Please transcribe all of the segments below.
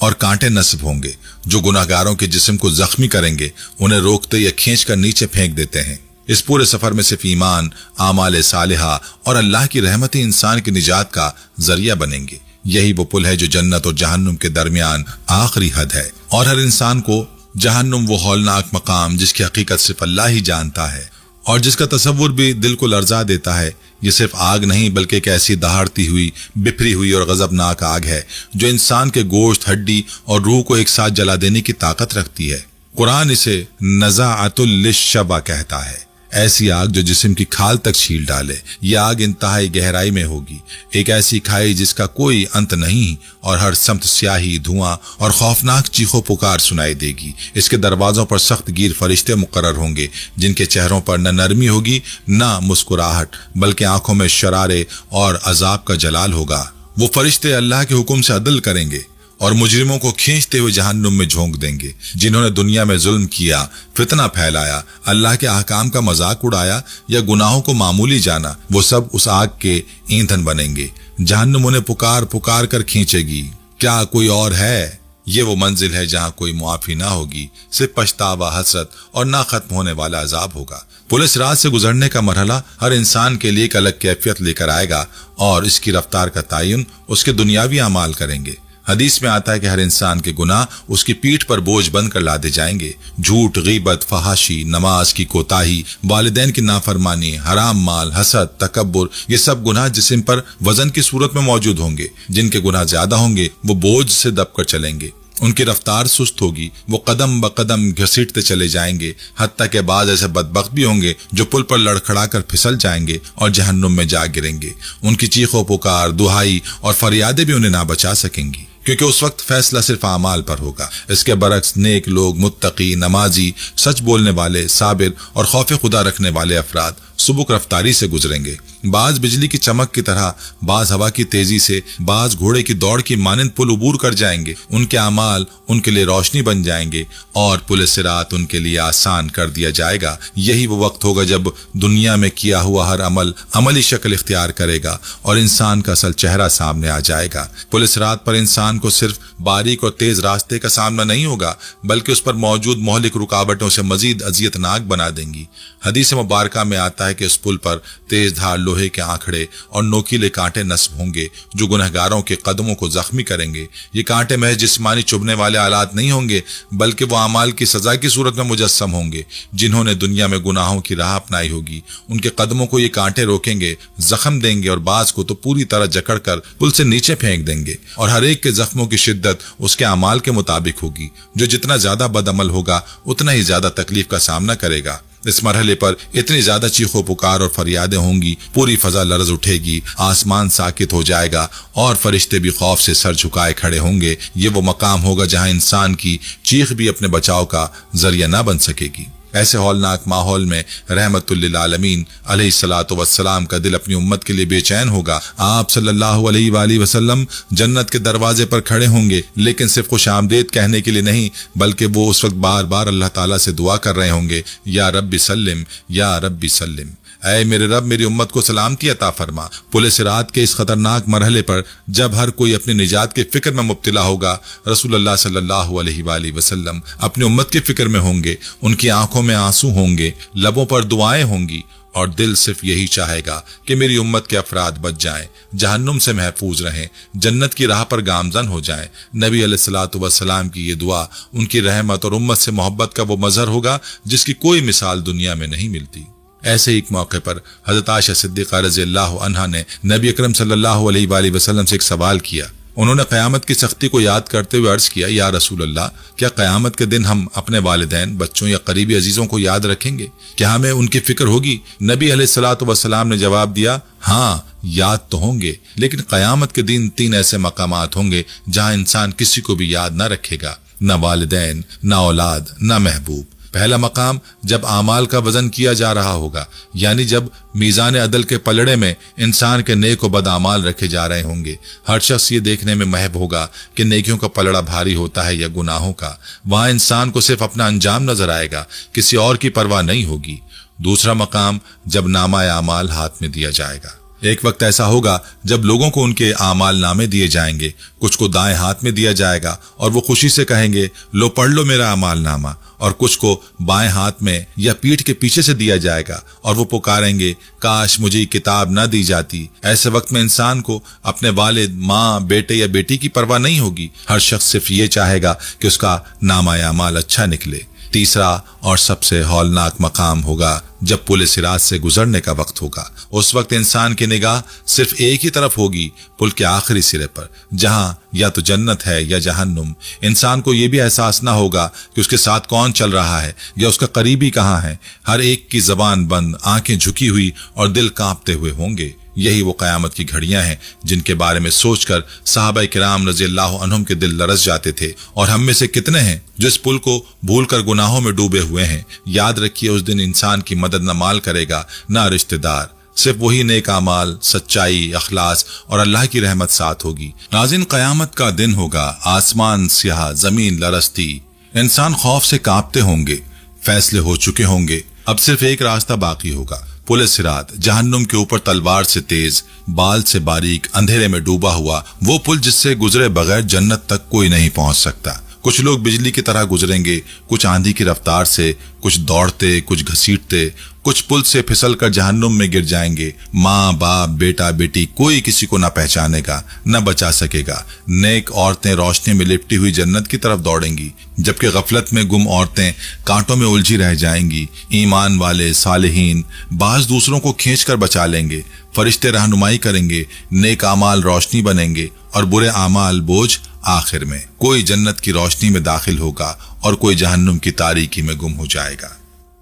اور کانٹے نصب ہوں گے جو گناہگاروں کے جسم کو زخمی کریں گے، انہیں روکتے یا کھینچ کر نیچے پھینک دیتے ہیں۔ اس پورے سفر میں صرف ایمان، اعمال صالحہ اور اللہ کی رحمتیں انسان کی نجات کا ذریعہ بنیں گے۔ یہی وہ پل ہے جو جنت اور جہنم کے درمیان آخری حد ہے، اور ہر انسان کو جہنم وہ ہولناک مقام جس کی حقیقت صرف اللہ ہی جانتا ہے اور جس کا تصور بھی دل کو لرزا دیتا ہے، یہ صرف آگ نہیں بلکہ ایک ایسی دہاڑتی ہوئی، بپھری ہوئی اور غضبناک آگ ہے جو انسان کے گوشت، ہڈی اور روح کو ایک ساتھ جلا دینے کی طاقت رکھتی ہے۔ قرآن اسے نزاعۃ للشبہ کہتا ہے، ایسی آگ جو جسم کی کھال تک چھیل ڈالے۔ یہ آگ انتہائی گہرائی میں ہوگی، ایک ایسی کھائی جس کا کوئی انت نہیں، اور ہر سمت سیاہی، دھواں اور خوفناک چیخو پکار سنائی دے گی۔ اس کے دروازوں پر سخت گیر فرشتے مقرر ہوں گے جن کے چہروں پر نہ نرمی ہوگی نہ مسکراہٹ، بلکہ آنکھوں میں شرارے اور عذاب کا جلال ہوگا۔ وہ فرشتے اللہ کے حکم سے عدل کریں گے اور مجرموں کو کھینچتے ہوئے جہنم میں جھونک دیں گے۔ جنہوں نے دنیا میں ظلم کیا، فتنہ پھیلایا، اللہ کے احکام کا مذاق اڑایا یا گناہوں کو معمولی جانا، وہ سب اس آگ کے ایندھن بنیں گے۔ جہنم انہیں پکار پکار کر کھینچے گی۔ کیا کوئی اور ہے؟ یہ وہ منزل ہے جہاں کوئی معافی نہ ہوگی، صرف پچھتاوا، حسرت اور نہ ختم ہونے والا عذاب ہوگا۔ پولیس رات سے گزرنے کا مرحلہ ہر انسان کے لیے ایک الگ کیفیت لے کر آئے گا، اور اس کی رفتار کا تعین اس کے دنیاوی اعمال کریں گے۔ حدیث میں آتا ہے کہ ہر انسان کے گناہ اس کی پیٹھ پر بوجھ بن کر لادے جائیں گے۔ جھوٹ، غیبت، فحاشی، نماز کی کوتاہی، والدین کی نافرمانی، حرام مال، حسد، تکبر، یہ سب گناہ جسم پر وزن کی صورت میں موجود ہوں گے۔ جن کے گناہ زیادہ ہوں گے وہ بوجھ سے دب کر چلیں گے، ان کی رفتار سست ہوگی، وہ قدم بقدم گھسیٹتے چلے جائیں گے، حتیٰ کہ بعض ایسے بدبخت بھی ہوں گے جو پل پر لڑکھڑا کر پھسل جائیں گے اور جہنم میں جا گریں گے۔ ان کی چیخ و پکار، دہائی اور فریادیں بھی انہیں نہ بچا سکیں گی، کیونکہ اس وقت فیصلہ صرف اعمال پر ہوگا۔ اس کے برعکس نیک لوگ، متقی، نمازی، سچ بولنے والے، صابر اور خوف خدا رکھنے والے افراد سبک رفتاری سے گزریں گے۔ بعض بجلی کی چمک کی طرح، بعض ہوا کی تیزی سے، بعض گھوڑے کی دوڑ کی مانند پل عبور کر جائیں گے۔ ان کے اعمال ان کے لیے روشنی بن جائیں گے اور پل صراط ان کے لیے آسان کر دیا جائے گا۔ یہی وہ وقت ہوگا جب دنیا میں کیا ہوا ہر عمل عملی شکل اختیار کرے گا اور انسان کا اصل چہرہ سامنے آ جائے گا۔ پل صراط پر انسان کو صرف باریک اور تیز راستے کا سامنا نہیں ہوگا، بلکہ اس پر موجود مہلک رکاوٹوں سے مزید اذیت ناک بنا دیں گی۔ حدیث مبارکہ میں آتا ہے کہ اس پل پر تیز دھار لوہے کے آنکھڑے اور نوکیلے کانٹے نصب ہوں گے جو گنہگاروں کے قدموں کو زخمی کریں گے۔ یہ کانٹے محض جسمانی چبھنے والے آلات نہیں ہوں گے، بلکہ وہ اعمال کی سزا کی صورت میں مجسم ہوں گے۔ جنہوں نے دنیا میں گناہوں کی راہ اپنائی ہوگی، ان کے قدموں کو یہ کانٹے روکیں گے، زخم دیں گے اور بعض کو تو پوری طرح جکڑ کر پل سے نیچے پھینک دیں گے، اور ہر ایک کے زخموں کی شدت اس کے اعمال کے مطابق ہوگی۔ جو جتنا زیادہ بد عمل ہوگا اتنا ہی زیادہ تکلیف کا سامنا کرے گا۔ اس مرحلے پر اتنی زیادہ چیخو پکار اور فریادیں ہوں گی، پوری فضا لرز اٹھے گی، آسمان ساکت ہو جائے گا اور فرشتے بھی خوف سے سر جھکائے کھڑے ہوں گے۔ یہ وہ مقام ہوگا جہاں انسان کی چیخ بھی اپنے بچاؤ کا ذریعہ نہ بن سکے گی۔ ایسے ہولناک ماحول میں رحمت للعالمین علیہ الصلاۃ والسلام کا دل اپنی امت کے لیے بے چین ہوگا۔ آپ صلی اللہ علیہ وآلہ وسلم جنت کے دروازے پر کھڑے ہوں گے، لیکن صرف خوش آمدید کہنے کے لیے نہیں، بلکہ وہ اس وقت بار بار اللہ تعالیٰ سے دعا کر رہے ہوں گے، یا رب سلم، یا رب سلم، اے میرے رب میری امت کو سلامتی عطا فرما۔ پل صراط کے اس خطرناک مرحلے پر جب ہر کوئی اپنی نجات کے فکر میں مبتلا ہوگا، رسول اللہ صلی اللہ علیہ وآلہ وسلم اپنی امت کی فکر میں ہوں گے۔ ان کی آنکھوں میں آنسو ہوں گے، لبوں پر دعائیں ہوں گی، اور دل صرف یہی چاہے گا کہ میری امت کے افراد بچ جائیں، جہنم سے محفوظ رہیں، جنت کی راہ پر گامزن ہو جائیں۔ نبی علیہ الصلوۃ والسلام کی یہ دعا ان کی رحمت اور امت سے محبت کا وہ مظہر ہوگا جس کی کوئی مثال دنیا میں نہیں ملتی۔ ایسے ایک موقع پر حضرت عائشہ صدیقہ رضی اللہ عنہا نے نبی اکرم صلی اللہ علیہ وآلہ وسلم سے ایک سوال کیا۔ انہوں نے قیامت کی سختی کو یاد کرتے ہوئے عرض کیا، یا رسول اللہ، کیا قیامت کے دن ہم اپنے والدین، بچوں یا قریبی عزیزوں کو یاد رکھیں گے؟ کیا ہمیں ان کی فکر ہوگی؟ نبی علیہ الصلوۃ والسلام نے جواب دیا، ہاں یاد تو ہوں گے، لیکن قیامت کے دن 3 ایسے مقامات ہوں گے جہاں انسان کسی کو بھی یاد نہ رکھے گا، نہ والدین، نہ اولاد، نہ محبوب۔ پہلا مقام جب اعمال کا وزن کیا جا رہا ہوگا، یعنی جب میزان عدل کے پلڑے میں انسان کے نیک و بد اعمال رکھے جا رہے ہوں گے۔ ہر شخص یہ دیکھنے میں محب ہوگا کہ نیکیوں کا پلڑا بھاری ہوتا ہے یا گناہوں کا۔ وہاں انسان کو صرف اپنا انجام نظر آئے گا، کسی اور کی پرواہ نہیں ہوگی۔ دوسرا مقام جب نامہ اعمال ہاتھ میں دیا جائے گا، ایک وقت ایسا ہوگا جب لوگوں کو ان کے اعمال نامے دیے جائیں گے، کچھ کو دائیں ہاتھ میں دیا جائے گا اور وہ خوشی سے کہیں گے لو پڑھ لو میرا اعمال نامہ، اور کچھ کو بائیں ہاتھ میں یا پیٹھ کے پیچھے سے دیا جائے گا اور وہ پکاریں گے کاش مجھے یہ کتاب نہ دی جاتی۔ ایسے وقت میں انسان کو اپنے والد، ماں، بیٹے یا بیٹی کی پرواہ نہیں ہوگی، ہر شخص صرف یہ چاہے گا کہ اس کا نامہ اعمال اچھا نکلے۔ تیسرا اور سب سے ہولناک مقام ہوگا جب پل صراط سے گزرنے کا وقت ہوگا۔ اس وقت انسان کی نگاہ صرف ایک ہی طرف ہوگی، پل کے آخری سرے پر، جہاں یا تو جنت ہے یا جہنم۔ انسان کو یہ بھی احساس نہ ہوگا کہ اس کے ساتھ کون چل رہا ہے یا اس کا قریبی کہاں ہے۔ ہر ایک کی زبان بند، آنکھیں جھکی ہوئی اور دل کانپتے ہوئے ہوں گے۔ یہی وہ قیامت کی گھڑیاں ہیں جن کے بارے میں سوچ کر صحابہ کرام رضی اللہ عنہم کے دل لرز جاتے تھے، اور ہم میں سے کتنے ہیں جو اس پل کو بھول کر گناہوں میں ڈوبے ہوئے ہیں۔ یاد رکھیے اس دن انسان کی مدد نہ مال کرے گا نہ رشتہ دار، صرف وہی نیک اعمال، سچائی، اخلاص اور اللہ کی رحمت ساتھ ہوگی۔ ناظرین، قیامت کا دن ہوگا، آسمان سیاہ، زمین لرزتی، انسان خوف سے کانپتے ہوں گے، فیصلے ہو چکے ہوں گے، اب صرف ایک راستہ باقی ہوگا، پل صراط، جہنم کے اوپر تلوار سے تیز، بال سے باریک، اندھیرے میں ڈوبا ہوا وہ پل جس سے گزرے بغیر جنت تک کوئی نہیں پہنچ سکتا۔ کچھ لوگ بجلی کی طرح گزریں گے، کچھ آندھی کی رفتار سے، کچھ دوڑتے، کچھ گھسیٹتے، کچھ پل سے پھسل کر جہنم میں گر جائیں گے۔ ماں، باپ، بیٹا، بیٹی، کوئی کسی کو نہ پہچانے گا، نہ بچا سکے گا۔ نیک عورتیں روشنی میں لپٹی ہوئی جنت کی طرف دوڑیں گی، جبکہ غفلت میں گم عورتیں کانٹوں میں الجھی رہ جائیں گی۔ ایمان والے، صالحین بعض دوسروں کو کھینچ کر بچا لیں گے، فرشتے رہنمائی کریں گے، نیک اعمال روشنی بنیں گے اور برے اعمال بوجھ۔ آخر میں کوئی جنت کی روشنی میں داخل ہوگا اور کوئی جہنم کی تاریکی میں گم ہو جائے گا۔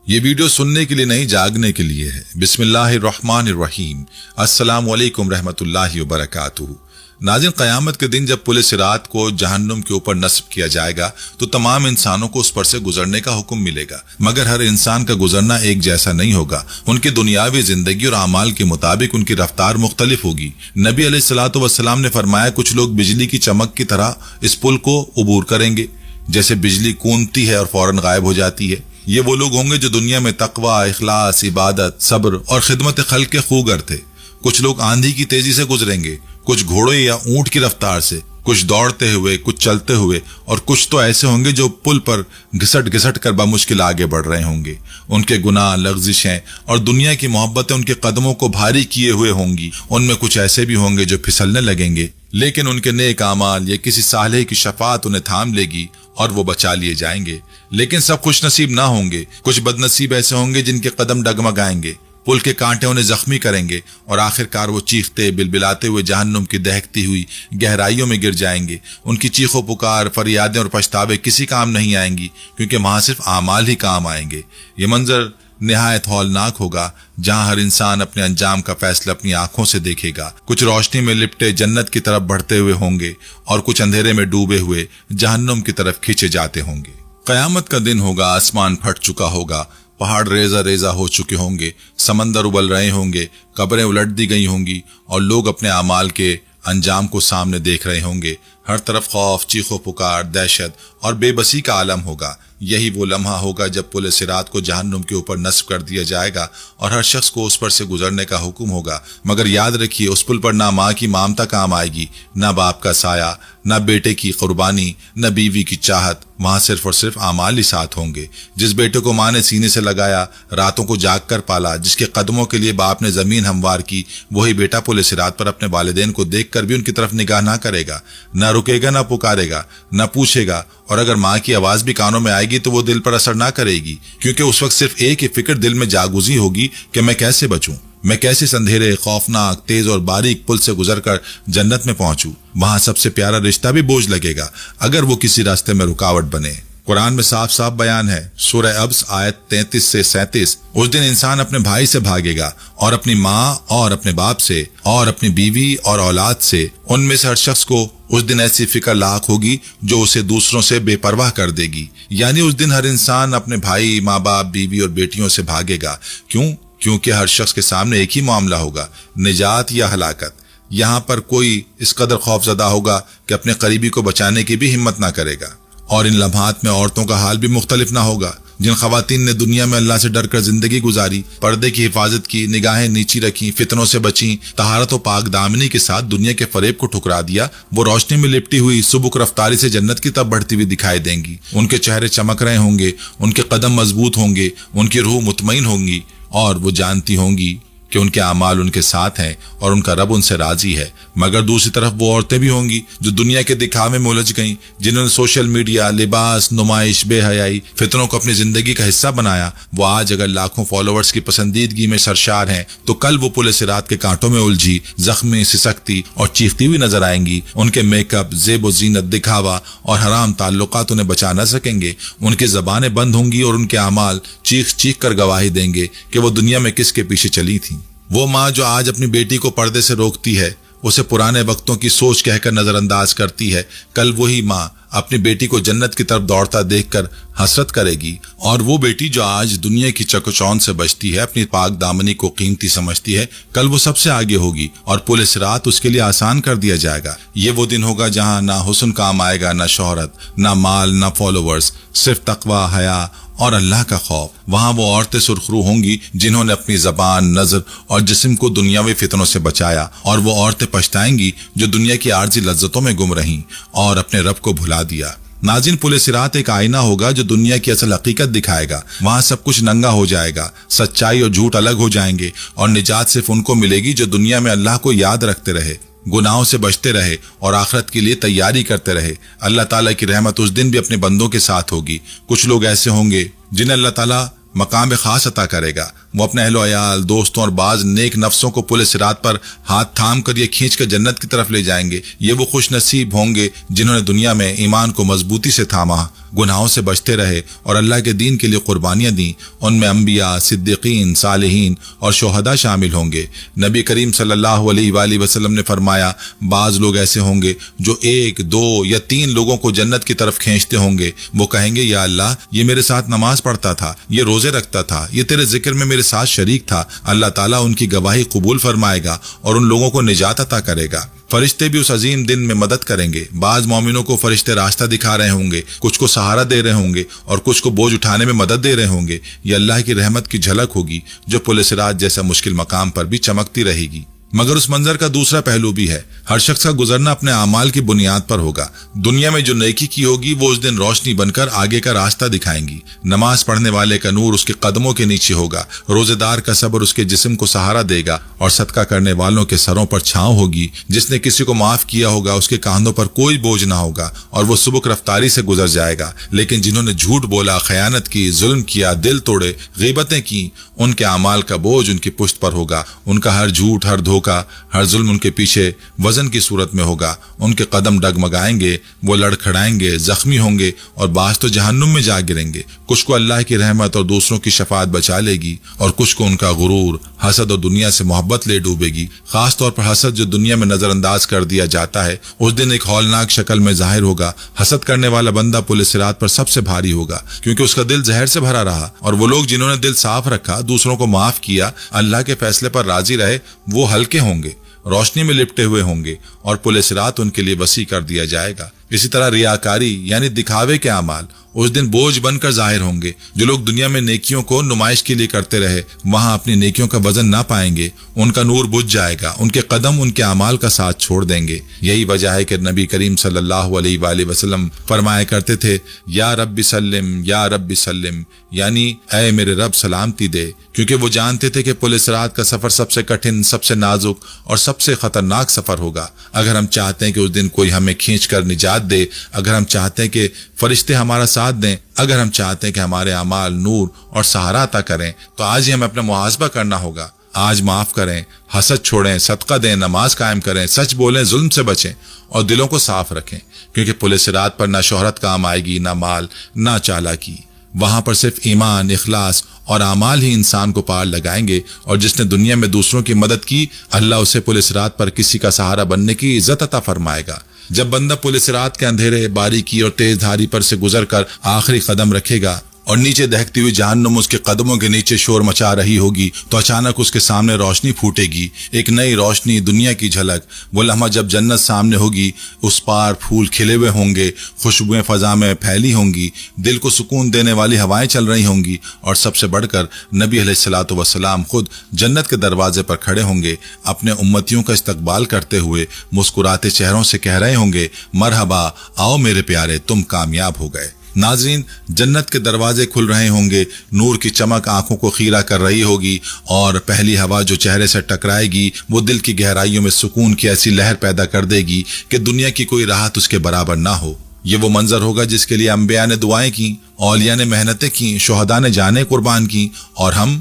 یہ ویڈیو سننے کے لیے نہیں، جاگنے کے لیے ہے۔ بسم اللہ الرحمن الرحیم۔ السلام علیکم رحمۃ اللہ وبرکاتہ۔ ناظرین، قیامت کے دن جب پل صراط کو جہنم کے اوپر نصب کیا جائے گا تو تمام انسانوں کو اس پر سے گزرنے کا حکم ملے گا، مگر ہر انسان کا گزرنا ایک جیسا نہیں ہوگا۔ ان کی دنیاوی زندگی اور اعمال کے مطابق ان کی رفتار مختلف ہوگی۔ نبی علیہ الصلوۃ والسلام نے فرمایا کچھ لوگ بجلی کی چمک کی طرح اس پل کو عبور کریں گے، جیسے بجلی کونتی ہے اور فوراً غائب ہو جاتی ہے۔ یہ وہ لوگ ہوں گے جو دنیا میں تقوی، اخلاص، عبادت، صبر اور خدمت خلق کے خوگر تھے۔ کچھ لوگ آندھی کی تیزی سے گزریں گے، کچھ گھوڑے یا اونٹ کی رفتار سے، کچھ دوڑتے ہوئے، کچھ چلتے ہوئے، اور کچھ تو ایسے ہوں گے جو پل پر گھسٹ گھسٹ کر بمشکل آگے بڑھ رہے ہوں گے۔ ان کے گناہ، لغزشیں اور دنیا کی محبتیں ان کے قدموں کو بھاری کیے ہوئے ہوں گی۔ ان میں کچھ ایسے بھی ہوں گے جو پھسلنے لگیں گے، لیکن ان کے نیک اعمال یا کسی صالح کی شفاعت انہیں تھام لے گی اور وہ بچا لیے جائیں گے۔ لیکن سب خوش نصیب نہ ہوں گے، کچھ بد نصیب ایسے ہوں گے جن کے قدم ڈگمگائیں گے، پل کے کانٹے انہیں زخمی کریں گے اور آخر کار وہ چیختے بلبلاتے ہوئے جہنم کی دہکتی ہوئی گہرائیوں میں گر جائیں گے۔ ان کی چیخ و پکار، فریادیں اور پچھتاوے کسی کام نہیں آئیں گی، کیونکہ وہاں صرف اعمال ہی کام آئیں گے۔ یہ منظر نہایت ہولناک ہوگا، جہاں ہر انسان اپنے انجام کا فیصلہ اپنی آنکھوں سے دیکھے گا۔ کچھ روشنی میں لپٹے جنت کی طرف بڑھتے ہوئے ہوں گے اور کچھ اندھیرے میں ڈوبے ہوئے جہنم کی طرف کھینچے جاتے ہوں گے۔ قیامت کا دن ہوگا، آسمان پھٹ چکا ہوگا، پہاڑ ریزہ ریزہ ہو چکے ہوں گے، سمندر ابل رہے ہوں گے، قبریں الٹ دی گئی ہوں گی اور لوگ اپنے اعمال کے انجام کو سامنے دیکھ رہے ہوں گے۔ ہر طرف خوف، چیخ و پکار، دہشت اور بے بسی کا عالم ہوگا۔ یہی وہ لمحہ ہوگا جب پل صراط کو جہنم کے اوپر نصب کر دیا جائے گا اور ہر شخص کو اس پر سے گزرنے کا حکم ہوگا، مگر یاد رکھیے اس پل پر نہ ماں کی مامتا کام آئے گی، نہ باپ کا سایہ، نہ بیٹے کی قربانی، نہ بیوی کی چاہت۔ وہاں صرف اور صرف اعمال ہی ساتھ ہوں گے۔ جس بیٹے کو ماں نے سینے سے لگایا، راتوں کو جاگ کر پالا، جس کے قدموں کے لیے باپ نے زمین ہموار کی، وہی بیٹا پل صراط پر اپنے والدین کو دیکھ کر بھی ان کی طرف نگاہ نہ کرے گا، نہ رکے گا، نہ پکارے گا، نہ پوچھے گا، اور اگر ماں کی آواز بھی کانوں میں آئے گی تو وہ دل پر اثر نہ کرے گی، کیونکہ اس وقت صرف ایک ہی فکر دل میں جاگوزی ہوگی کہ میں کیسے بچوں، میں کیسے اس اندھیرے، خوفناک، تیز اور باریک پل سے گزر کر جنت میں پہنچوں۔ وہاں سب سے پیارا رشتہ بھی بوجھ لگے گا اگر وہ کسی راستے میں رکاوٹ بنے۔ قرآن میں صاف صاف بیان ہے، سورہ ابس آیت 33 سے 37، اس دن انسان اپنے بھائی سے بھاگے گا اور اپنی ماں اور اپنے باپ سے اور اپنی بیوی اور اولاد سے۔ ان میں سے ہر شخص کو اس دن ایسی فکر لاحق ہوگی جو اسے دوسروں سے بے پرواہ کر دے گی۔ یعنی اس دن ہر انسان اپنے بھائی، ماں باپ، بیوی اور بیٹیوں سے بھاگے گا۔ کیونکہ ہر شخص کے سامنے ایک ہی معاملہ ہوگا، نجات یا ہلاکت۔ یہاں پر کوئی اس قدر خوف زدہ ہوگا کہ اپنے قریبی کو بچانے کی بھی ہمت نہ کرے گا، اور ان لمحات میں عورتوں کا حال بھی مختلف نہ ہوگا۔ جن خواتین نے دنیا میں اللہ سے ڈر کر زندگی گزاری، پردے کی حفاظت کی، نگاہیں نیچی رکھیں، فتنوں سے بچیں، طہارت و پاک دامنی کے ساتھ دنیا کے فریب کو ٹھکرا دیا، وہ روشنی میں لپٹی ہوئی سبک رفتاری سے جنت کی طرف بڑھتی ہوئی دکھائی دیں گی۔ ان کے چہرے چمک رہے ہوں گے، ان کے قدم مضبوط ہوں گے، ان کی روح مطمئن ہوں گی، اور وہ جانتی ہوں گی کہ ان کے اعمال ان کے ساتھ ہیں اور ان کا رب ان سے راضی ہے۔ مگر دوسری طرف وہ عورتیں بھی ہوں گی جو دنیا کے دکھاوے میں الجھ گئیں، جنہوں نے سوشل میڈیا، لباس، نمائش، بے حیائی، فتنوں کو اپنی زندگی کا حصہ بنایا۔ وہ آج اگر لاکھوں فالوورز کی پسندیدگی میں سرشار ہیں تو کل وہ پل صراط کے کانٹوں میں الجھی، زخمی، سسکتی اور چیختی ہوئی نظر آئیں گی۔ ان کے میک اپ، زیب و زینت، دکھاوا اور حرام تعلقات انہیں بچا نہ سکیں گے۔ ان کی زبانیں بند ہوں گی اور ان کے اعمال چیخ چیخ کر گواہی دیں گے کہ وہ دنیا میں کس کے پیچھے چلی تھیں۔ وہ ماں جو آج اپنی بیٹی کو پردے سے روکتی ہے، اسے پرانے وقتوں کی سوچ کہہ کر نظر انداز کرتی ہے، کل وہی ماں اپنی بیٹی کو جنت کی طرف دوڑتا دیکھ کر حسرت کرے گی۔ اور وہ بیٹی جو آج دنیا کی چکچون سے بچتی ہے، اپنی پاک دامنی کو قیمتی سمجھتی ہے، کل وہ سب سے آگے ہوگی اور پل صراط اس کے لیے آسان کر دیا جائے گا۔ یہ وہ دن ہوگا جہاں نہ حسن کام آئے گا، نہ شہرت، نہ مال، نہ فالوورز، صرف تقوی، حیا اور اللہ کا خوف۔ وہاں وہ عورتیں سرخرو ہوں گی جنہوں نے اپنی زبان، نظر اور جسم کو دنیاوی فتنوں سے بچایا، اور وہ عورتیں پچھتائیں گی جو دنیا کی عارضی لذتوں میں گم رہیں اور اپنے رب کو بھلا دیا۔ ناظرین، پل صراط ایک آئینہ ہوگا جو دنیا کی اصل حقیقت دکھائے گا۔ وہاں سب کچھ ننگا ہو جائے گا، سچائی اور جھوٹ الگ ہو جائیں گے، اور نجات صرف ان کو ملے گی جو دنیا میں اللہ کو یاد رکھتے رہے، گناہوں سے بچتے رہے اور آخرت کے لیے تیاری کرتے رہے۔ اللہ تعالیٰ کی رحمت اس دن بھی اپنے بندوں کے ساتھ ہوگی۔ کچھ لوگ ایسے ہوں گے جنہیں اللہ تعالیٰ مقام خاص عطا کرے گا۔ وہ اپنے اہل و عیال، دوستوں اور بعض نیک نفسوں کو پل صراط پر ہاتھ تھام کر یہ کھینچ کر جنت کی طرف لے جائیں گے۔ یہ وہ خوش نصیب ہوں گے جنہوں نے دنیا میں ایمان کو مضبوطی سے تھاما، گناہوں سے بچتے رہے اور اللہ کے دین کے لیے قربانیاں دیں۔ ان میں انبیاء، صدیقین، صالحین اور شہداء شامل ہوں گے۔ نبی کریم صلی اللہ علیہ وآلہ وسلم نے فرمایا، بعض لوگ ایسے ہوں گے جو 1، 2 یا 3 لوگوں کو جنت کی طرف کھینچتے ہوں گے۔ وہ کہیں گے، یا اللہ، یہ میرے ساتھ نماز پڑھتا تھا، یہ روزے رکھتا تھا، یہ تیرے ذکر میں میرے ساتھ شریک تھا۔ اللہ تعالیٰ ان کی گواہی قبول فرمائے گا اور ان لوگوں کو نجات عطا کرے گا۔ فرشتے بھی اس عظیم دن میں مدد کریں گے۔ بعض مومنوں کو فرشتے راستہ دکھا رہے ہوں گے، کچھ کو سہارا دے رہے ہوں گے اور کچھ کو بوجھ اٹھانے میں مدد دے رہے ہوں گے۔ یہ اللہ کی رحمت کی جھلک ہوگی جو پل صراط جیسا مشکل مقام پر بھی چمکتی رہے گی۔ مگر اس منظر کا دوسرا پہلو بھی ہے۔ ہر شخص کا گزرنا اپنے اعمال کی بنیاد پر ہوگا۔ دنیا میں جو نیکی کی ہوگی وہ اس دن روشنی بن کر آگے کا راستہ دکھائیں گی۔ نماز پڑھنے والے کا نور اس کے قدموں کے نیچے ہوگا، روزے دار کا صبر اس کے جسم کو سہارا دے گا، اور صدقہ کرنے والوں کے سروں پر چھاؤں ہوگی۔ جس نے کسی کو معاف کیا ہوگا اس کے کاندھوں پر کوئی بوجھ نہ ہوگا اور وہ سبک رفتاری سے گزر جائے گا۔ لیکن جنہوں نے جھوٹ بولا، خیانت کی، ظلم کیا، دل توڑے، غیبتیں کی، ان کے اعمال کا بوجھ ان کی پشت پر ہوگا۔ ان کا ہر جھوٹ، ہر دھوکہ، ہر ظلم ان کے پیچھے وزن کی صورت میں ہوگا۔ ان کے قدم ڈگمگائیں گے، وہ لڑکھڑائیں گے، زخمی ہوں گے اور بعض تو جہنم میں جا گریں گے۔ کچھ کو اللہ کی رحمت اور دوسروں کی شفاعت بچا لے گی اور کچھ کو ان کا غرور، حسد اور دنیا سے محبت لے ڈوبے گی۔ خاص طور پر حسد جو دنیا میں نظر انداز کر دیا جاتا ہے، اس دن ایک ہولناک شکل میں ظاہر ہوگا۔ حسد کرنے والا بندہ پل صراط پر سب سے بھاری ہوگا، کیونکہ اس کا دل زہر سے بھرا رہا، اور وہ لوگ جنہوں نے دل صاف رکھا، دوسروں کو معاف کیا، اللہ کے فیصلے پر راضی رہے، وہ ہلکے ہوں گے، روشنی میں لپٹے ہوئے ہوں گے اور پل صراط ان کے لیے وسیع کر دیا جائے گا۔ اسی طرح ریاکاری یعنی دکھاوے کے اعمال اس دن بوجھ بن کر ظاہر ہوں گے۔ جو لوگ دنیا میں نیکیوں کو نمائش کے لیے کرتے رہے، وہاں اپنی نیکیوں کا وزن نہ پائیں گے، ان کا نور بجھ جائے گا، ان کے قدم ان کے اعمال کا ساتھ چھوڑ دیں گے۔ یہی وجہ ہے کہ نبی کریم صلی اللہ علیہ وآلہ وسلم فرمایا کرتے تھے، یا رب سلم، یا رب سلم، یعنی اے میرے رب سلامتی دے، کیونکہ وہ جانتے تھے کہ پل صراط کا سفر سب سے کٹھن، سب سے نازک اور سب سے خطرناک سفر ہوگا۔ اگر ہم چاہتے ہیں کہ اس دن کوئی ہمیں کھینچ کر نجات دے، اگر ہم چاہتے ہیں کہ فرشتے ہمارا ساتھ دیں، اگر ہم چاہتے ہیں کہ ہمارے اعمال نور اور سہارا عطا کریں، تو آج ہی ہمیں اپنا محاسبہ کرنا ہوگا۔ آج معاف کریں، حسد چھوڑیں، صدقہ دیں، نماز قائم کریں، سچ بولیں، ظلم سے بچیں اور دلوں کو صاف رکھیں، کیونکہ پل صراط پر نہ شہرت کام آئے گی، نہ مال، نہ چالاکی۔ وہاں پر صرف ایمان، اخلاص اور اعمال ہی انسان کو پار لگائیں گے، اور جس نے دنیا میں دوسروں کی مدد کی، اللہ اسے پل صراط پر کسی کا سہارا بننے کی عزت عطا فرمائے گا۔ جب بندہ پل صراط کے اندھیرے، باریکی اور تیز دھاری پر سے گزر کر آخری قدم رکھے گا اور نیچے دہکتی ہوئی جہنم اس کے قدموں کے نیچے شور مچا رہی ہوگی تو اچانک اس کے سامنے روشنی پھوٹے گی، ایک نئی روشنی، دنیا کی جھلک۔ وہ لمحہ جب جنت سامنے ہوگی، اس پار پھول کھلے ہوئے ہوں گے، خوشبوئیں فضا میں پھیلی ہوں گی، دل کو سکون دینے والی ہوائیں چل رہی ہوں گی، اور سب سے بڑھ کر نبی علیہ الصلوۃ والسلام خود جنت کے دروازے پر کھڑے ہوں گے، اپنے امتیوں کا استقبال کرتے ہوئے مسکراتے چہروں سے کہہ رہے ہوں گے، مرحبا، آؤ میرے پیارے، تم کامیاب ہو گئے۔ ناظرین، جنت کے دروازے کھل رہے ہوں گے، نور کی چمک آنکھوں کو خیرہ کر رہی ہوگی، اور پہلی ہوا جو چہرے سے ٹکرائے گی وہ دل کی گہرائیوں میں سکون کی ایسی لہر پیدا کر دے گی کہ دنیا کی کوئی راحت اس کے برابر نہ ہو۔ یہ وہ منظر ہوگا جس کے لیے انبیاء نے دعائیں کی، اولیاء نے محنتیں کی، شہداء نے جانیں قربان کی، اور ہم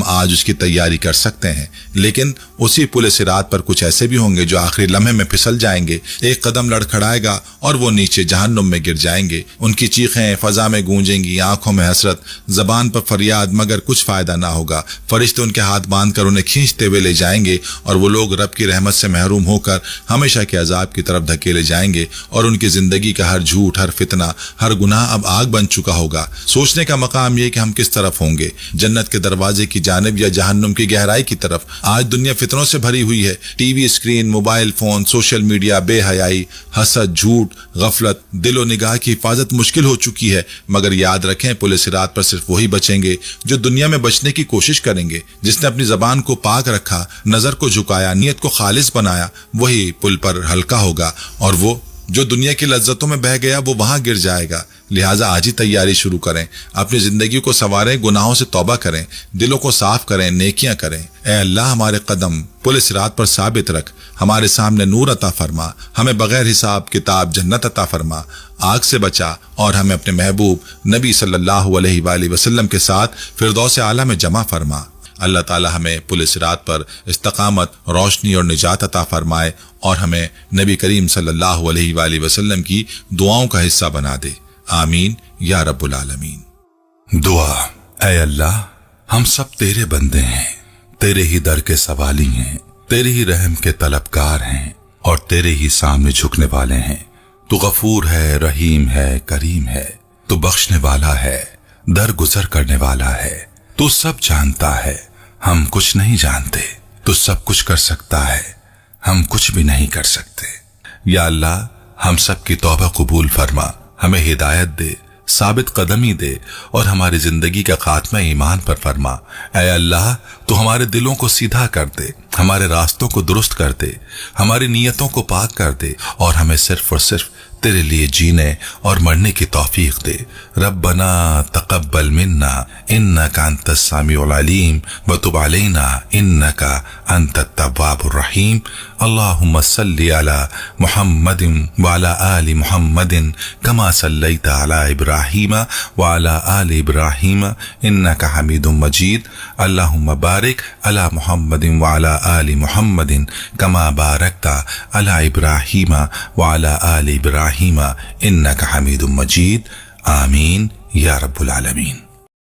آج اس کی تیاری کر سکتے ہیں۔ لیکن اسی پل صراط پر کچھ ایسے بھی ہوں گے جو آخری لمحے میں پھسل جائیں گے، ایک قدم لڑکھڑائے گا اور وہ نیچے جہنم میں گر جائیں گے، ان کی چیخیں فضا میں گونجیں گی، آنکھوں میں حسرت، زبان پر فریاد، مگر کچھ فائدہ نہ ہوگا۔ فرشتے ان کے ہاتھ باندھ کر انہیں کھینچتے ہوئے لے جائیں گے، اور وہ لوگ رب کی رحمت سے محروم ہو کر ہمیشہ کے عذاب کی طرف دھکیلے جائیں گے، اور ان کی زندگی کا ہر جھوٹ، ہر فتنہ، ہر گناہ اب آگ بن چکا ہوگا۔ سوچنے کا مقام یہ کہ ہم کس طرف ہوں گے، جنت کے دروازے کی جانب یا جہنم کی گہرائی کی طرف۔ آج دنیا فتنوں سے بھری ہوئی ہے، T V screen, mobile phone, social media, بے حیائی، حسد، جھوٹ، غفلت، دل و نگاہ کی حفاظت مشکل ہو چکی ہے، مگر یاد رکھیں پل صراط پر صرف وہی بچیں گے جو دنیا میں بچنے کی کوشش کریں گے۔ جس نے اپنی زبان کو پاک رکھا، نظر کو جھکایا، نیت کو خالص بنایا، وہی پل پر ہلکا ہوگا، اور وہ جو دنیا کی لذتوں میں بہہ گیا وہ وہاں گر جائے گا۔ لہٰذا آج ہی تیاری شروع کریں، اپنی زندگی کو سنواریں، گناہوں سے توبہ کریں، دلوں کو صاف کریں، نیکیاں کریں۔ اے اللہ، ہمارے قدم پل صراط پر ثابت رکھ، ہمارے سامنے نور عطا فرما، ہمیں بغیر حساب کتاب جنت عطا فرما، آگ سے بچا، اور ہمیں اپنے محبوب نبی صلی اللہ علیہ وآلہ وسلم کے ساتھ فردوس اعلیٰ میں جمع فرما۔ اللہ تعالی ہمیں پل صراط پر استقامت، روشنی اور نجات عطا فرمائے، اور ہمیں نبی کریم صلی اللہ علیہ وآلہ وسلم کی دعاؤں کا حصہ بنا دے۔ آمین یا رب العالمین۔ دعا۔ اے اللہ، ہم سب تیرے بندے ہیں، تیرے ہی در کے سوالی ہیں، تیرے ہی رحم کے طلبگار ہیں، اور تیرے ہی سامنے جھکنے والے ہیں۔ تو غفور ہے، رحیم ہے، کریم ہے، تو بخشنے والا ہے، درگزر کرنے والا ہے، تو سب جانتا ہے، ہم کچھ نہیں جانتے، تو سب کچھ کر سکتا ہے، ہم کچھ بھی نہیں کر سکتے۔ یا اللہ، ہم سب کی توبہ قبول فرما، ہمیں ہدایت دے، ثابت قدمی دے، اور ہماری زندگی کا خاتمہ ایمان پر فرما۔ اے اللہ، تو ہمارے دلوں کو سیدھا کر دے، ہمارے راستوں کو درست کر دے، ہماری نیتوں کو پاک کر دے، اور ہمیں صرف اور صرف تیرے لیے جینے اور مرنے کی توفیق دے۔ ربنا تقبل منا انک انت السمیع العلیم وتب علینا انک انت التواب الرحیم۔ اللہم صلی علی محمد وعلی آل محمد کما صلیت علی ابراہیم وعلی آل ابراہیم انک حمید مجید۔ اللہم بارک علی محمد وعلی آل محمد کما بارکت علی ابراہیم وعلی آل ابراہیم انک حمید مجید۔ آمین یا رب العالمین۔